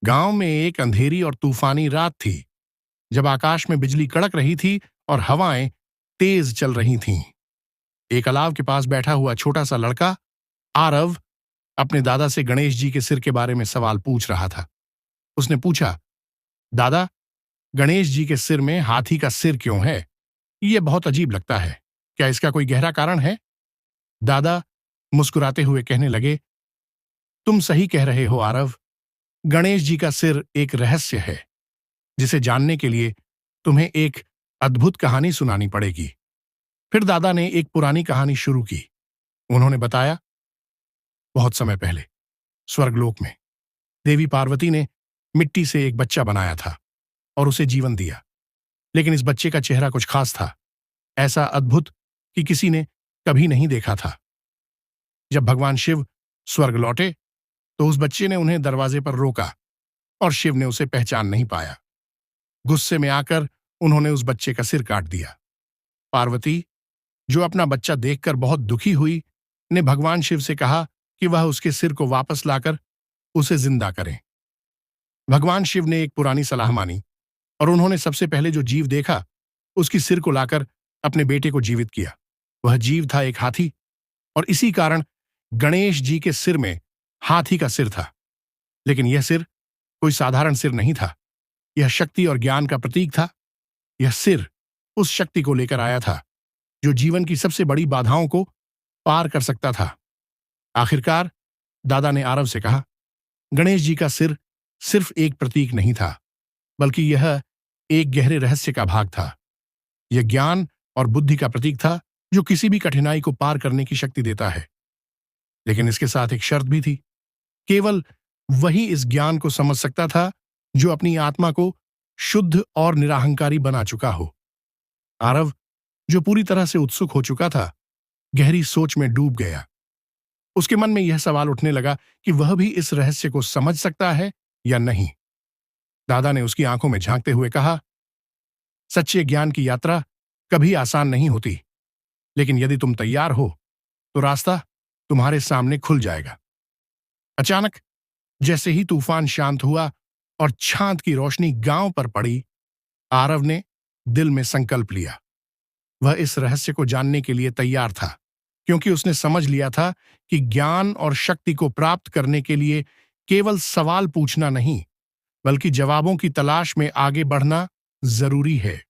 गांव में एक अंधेरी और तूफानी रात थी, जब आकाश में बिजली कड़क रही थी और हवाएं तेज चल रही थीं। एक अलाव के पास बैठा हुआ छोटा सा लड़का आरव अपने दादा से गणेश जी के सिर के बारे में सवाल पूछ रहा था। उसने पूछा, दादा, गणेश जी के सिर में हाथी का सिर क्यों है? यह बहुत अजीब लगता है। क्या इसका कोई गहरा कारण है? दादा मुस्कुराते हुए कहने लगे, तुम सही कह रहे हो आरव। गणेश जी का सिर एक रहस्य है, जिसे जानने के लिए तुम्हें एक अद्भुत कहानी सुनानी पड़ेगी। फिर दादा ने एक पुरानी कहानी शुरू की। उन्होंने बताया, बहुत समय पहले स्वर्गलोक में देवी पार्वती ने मिट्टी से एक बच्चा बनाया था और उसे जीवन दिया। लेकिन इस बच्चे का चेहरा कुछ खास था, ऐसा अद्भुत कि किसी ने कभी नहीं देखा था। जब भगवान शिव स्वर्ग लौटे तो उस बच्चे ने उन्हें दरवाजे पर रोका और शिव ने उसे पहचान नहीं पाया। गुस्से में आकर उन्होंने उस बच्चे का सिर काट दिया। पार्वती, जो अपना बच्चा देखकर बहुत दुखी हुई, ने भगवान शिव से कहा कि वह उसके सिर को वापस लाकर उसे जिंदा करें। भगवान शिव ने एक पुरानी सलाह मानी और उन्होंने सबसे पहले जो जीव देखा, उसकी सिर को लाकर अपने बेटे को जीवित किया। वह जीव था एक हाथी, और इसी कारण गणेश जी के सिर में हाथी का सिर था। लेकिन यह सिर कोई साधारण सिर नहीं था। यह शक्ति और ज्ञान का प्रतीक था। यह सिर उस शक्ति को लेकर आया था जो जीवन की सबसे बड़ी बाधाओं को पार कर सकता था। आखिरकार दादा ने आरव से कहा, गणेश जी का सिर सिर्फ एक प्रतीक नहीं था, बल्कि यह एक गहरे रहस्य का भाग था। यह ज्ञान और बुद्धि का प्रतीक था, जो किसी भी कठिनाई को पार करने की शक्ति देता है। लेकिन इसके साथ एक शर्त भी थी। केवल वही इस ज्ञान को समझ सकता था जो अपनी आत्मा को शुद्ध और निराहंकारी बना चुका हो। आरव, जो पूरी तरह से उत्सुक हो चुका था, गहरी सोच में डूब गया। उसके मन में यह सवाल उठने लगा कि वह भी इस रहस्य को समझ सकता है या नहीं। दादा ने उसकी आंखों में झांकते हुए कहा, सच्चे ज्ञान की यात्रा कभी आसान नहीं होती, लेकिन यदि तुम तैयार हो तो रास्ता तुम्हारे सामने खुल जाएगा। अचानक जैसे ही तूफान शांत हुआ और चांद की रोशनी गांव पर पड़ी, आरव ने दिल में संकल्प लिया। वह इस रहस्य को जानने के लिए तैयार था, क्योंकि उसने समझ लिया था कि ज्ञान और शक्ति को प्राप्त करने के लिए केवल सवाल पूछना नहीं, बल्कि जवाबों की तलाश में आगे बढ़ना जरूरी है।